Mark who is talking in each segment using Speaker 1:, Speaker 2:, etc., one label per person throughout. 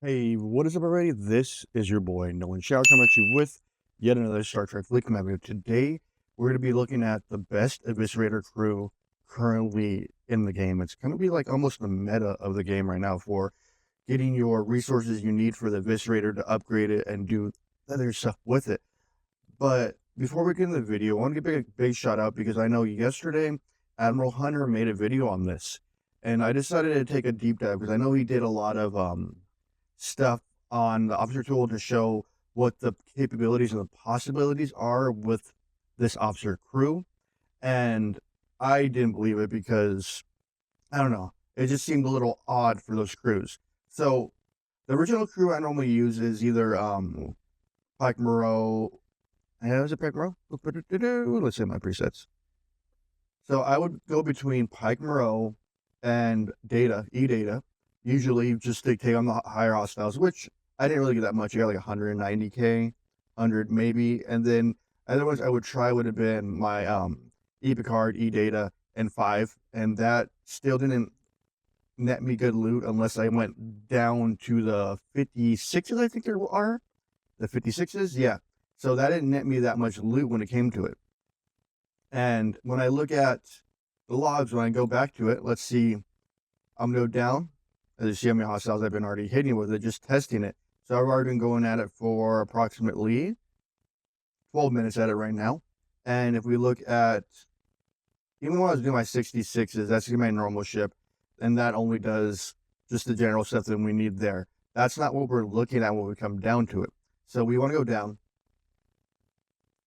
Speaker 1: Hey, what is up, everybody? This is your boy, Nowonshall, coming at you with yet another Star Trek Fleet Command video. Today, we're going to be looking at the best Eviscerator crew currently in the game. It's going to be like almost the meta of the game right now for getting your resources you need for the Eviscerator to upgrade it and do other stuff with it. But before we get into the video, I want to give a big shout out because I know yesterday, Admiral Hunter made a video on this. And I decided to take a deep dive because I know he did a lot of stuff on the officer tool to show what the capabilities and the possibilities are with this officer crew. And I didn't believe it because, I don't know, it just seemed a little odd for those crews. So the original crew I normally use is either Pike Moreau. Is it Pike Moreau? Let's see my presets. So I would go between Pike Moreau and Data, E-Data, usually just to take on the higher hostiles, which I didn't really get that much. I got like 190k, 100 maybe. And then otherwise I would try would have been my E-Picard, E-Data, and 5. And that still didn't net me good loot unless I went down to the 56s, I think there are. The 56s, yeah. So that didn't net me that much loot when it came to it. And when I look at the logs, when I go back to it, let's see, I'm going to go down. As you see how many hostiles I've been already hitting with it, just testing it. So I've already been going at it for approximately 12 minutes at it right now. And if we look at, even when I was doing my 66s, that's my normal ship. And that only does just the general stuff that we need there. That's not what we're looking at when we come down to it. So we want to go down.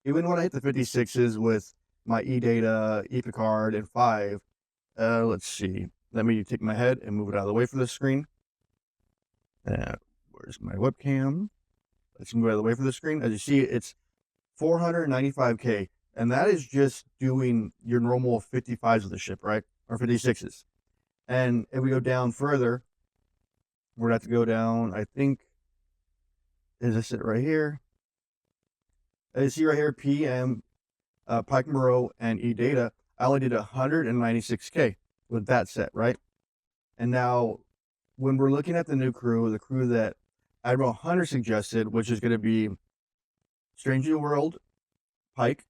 Speaker 1: Even when I hit the 56s with my E-Data, E-Picard, and 5, let's see. Let me take my head and move it out of the way for the screen. Where's my webcam? Let's move it out of the way for the screen. As you see, it's 495k. And that is just doing your normal 55s of the ship, right? Or 56s. And if we go down further, we're going to have to go down, I think, is this it right here? As you see right here, PM, Pike Moreau, and E-Data, I only did 196k with that set, right? And now, when we're looking at the new crew, the crew that Admiral Hunter suggested, which is going to be Strange New World, Pike,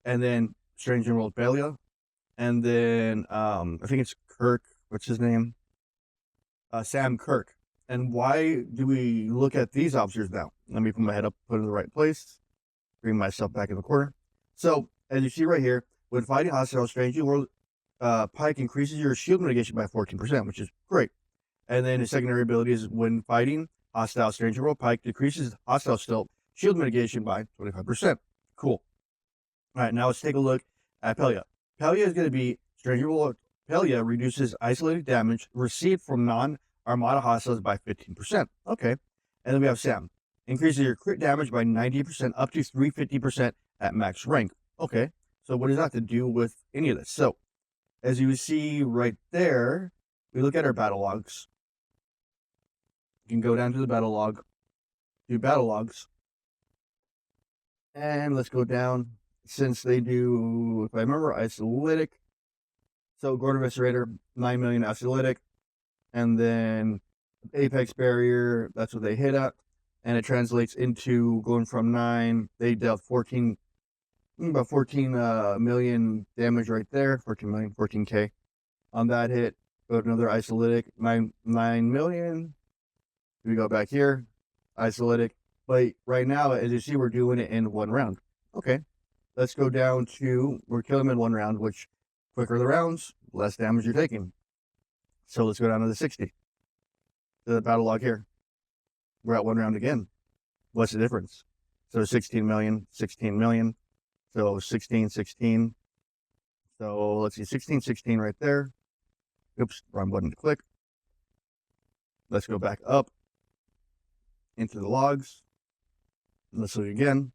Speaker 1: and then Strange New World Belia, and then I think it's Kirk. What's his name? Sam Kirk. And why do we look at these officers now? Let me put my head up, put it in the right place, bring myself back in the corner. So, as you see right here, when fighting hostile Strange New World, Pike increases your shield mitigation by 14%, which is great. And then his secondary ability is when fighting hostile Strange New World, Pike decreases hostile stealth shield mitigation by 25%. Cool. All right, now let's take a look at Pelia. Pelia is going to be Strange New World. Pelia reduces isolated damage received from non-armada hostiles by 15%. Okay. And then we have Sam. Increases your crit damage by 90% up to 350% at max rank. Okay. So what does that have to do with any of this? So, as you see right there, we look at our battle logs. You can go down to the battle log, do battle logs. And let's go down. Since they do, if I remember, isolytic. So Gorn Evisorator, 9 million isolytic. And then apex barrier, that's what they hit at. And it translates into going from 9, they dealt 14, about 14 million damage right there. 14 million, 14k on that hit. Go to another isolytic, 9 million. We go back here, isolytic. But right now, as you see, we're doing it in one round. Okay. Let's go down to, we're killing them in one round, which quicker the rounds, less damage you're taking. So let's go down to the 60. The battle log here. We're at one round again. What's the difference? So 16 million, 16 million. So 16, 16. So let's see, 16, 16 right there. Oops, wrong button to click. Let's go back up into the logs. Let's look again.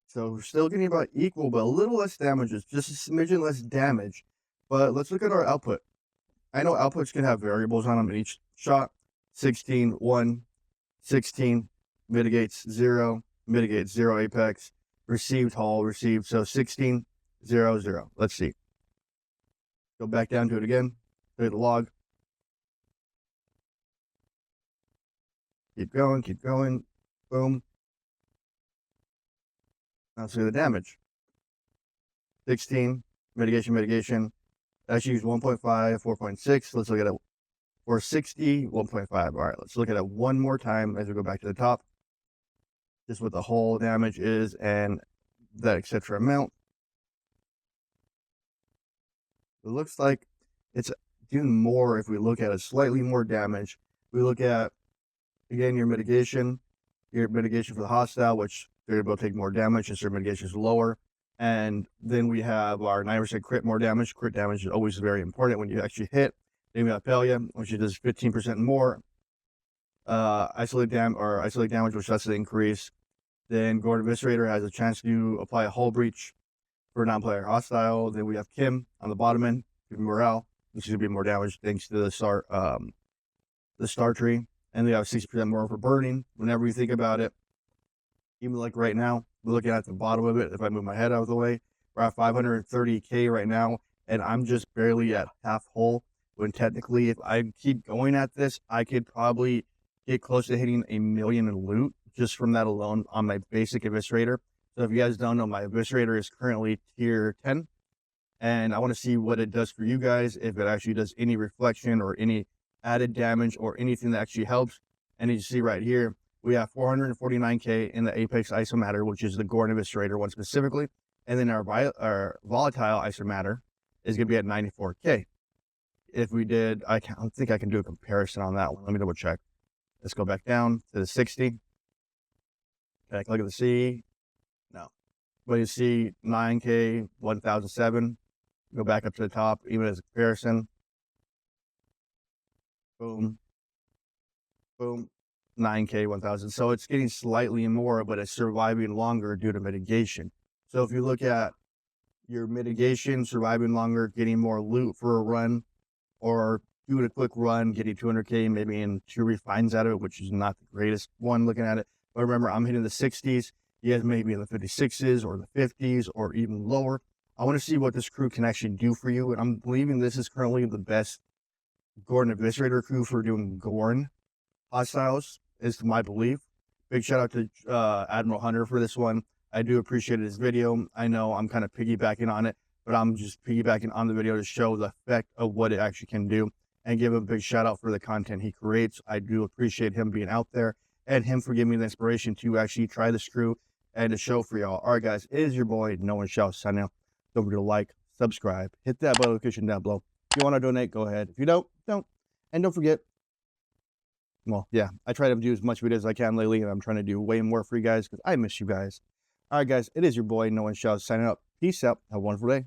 Speaker 1: So we're still getting about equal, but a little less damage, just a smidgen less damage. But let's look at our output. I know outputs can have variables on them in each shot. 16, 1, 16, mitigates 0, mitigates 0 apex, received hull, received. So 16, 0, 0. Let's see. Go back down to it again. Look at the log. Keep going. Boom. Now see the damage. 16, mitigation. Actually use 1.5, 4.6. Let's look at it. 460, 1.5. All right, let's look at it one more time as we go back to the top. Just what the whole damage is and that etc. amount. It looks like it's doing more if we look at it, slightly more damage. We look at, again, your mitigation for the hostile, which they're able to take more damage since their mitigation is lower. And then we have our 9% crit more damage. Crit damage is always very important when you actually hit. Then we have Pelia, which does 15% more. Isolate damage, which does the increase. Then Gorn Evisorator has a chance to apply a hull breach for a non-player hostile. Then we have Kim on the bottom end, give morale, which is gonna be more damage thanks to the star tree. And they have 60% more for burning. Whenever you think about it, even like right now, we're looking at the bottom of it. If I move my head out of the way, we're at 530k right now, and I'm just barely at half hull. When technically, if I keep going at this, I could probably get close to hitting 1 million in loot just from that alone on my basic Eviscerator. So if you guys don't know, my Eviscerator is currently tier 10, and I want to see what it does for you guys, if it actually does any reflection or any added damage or anything that actually helps. And as you see right here, we have 449k in the Apex Isomatter, which is the Gorn Evisorator one specifically. And then our volatile Isomatter is going to be at 94k. If we did, I don't think I can do a comparison on that one. Let me double check. Let's go back down to the 60. Okay, look at the C. No. But you see 9k, 1007. Go back up to the top, even as a comparison. Boom. Boom. 9k, 1000. So it's getting slightly more, but it's surviving longer due to mitigation. So if you look at your mitigation, surviving longer, getting more loot for a run, or doing a quick run, getting 200k, maybe in 2 refines out of it, which is not the greatest one looking at it. But remember, I'm hitting the 60s. You guys may be in the 56s or the 50s or even lower. I want to see what this crew can actually do for you. And I'm believing this is currently the best Gorn Evisorator crew for doing Gorn hostiles, is my belief. Big shout out to Admiral Hunter for this one. I do appreciate his video. I know I'm kind of piggybacking on it, but I'm just piggybacking on the video to show the effect of what it actually can do and give him a big shout out for the content he creates. I do appreciate him being out there and him for giving me the inspiration to actually try this crew and to show for y'all. All right, guys, it is your boy, Nowonshall, signing out. Don't forget to like, subscribe, hit that bell notification down below. If you want to donate, go ahead. If you don't. And don't forget, well, yeah, I try to do as much video as I can lately, and I'm trying to do way more for you guys because I miss you guys. All right, guys, it is your boy, Nowonshall, signing up. Peace out. Have a wonderful day.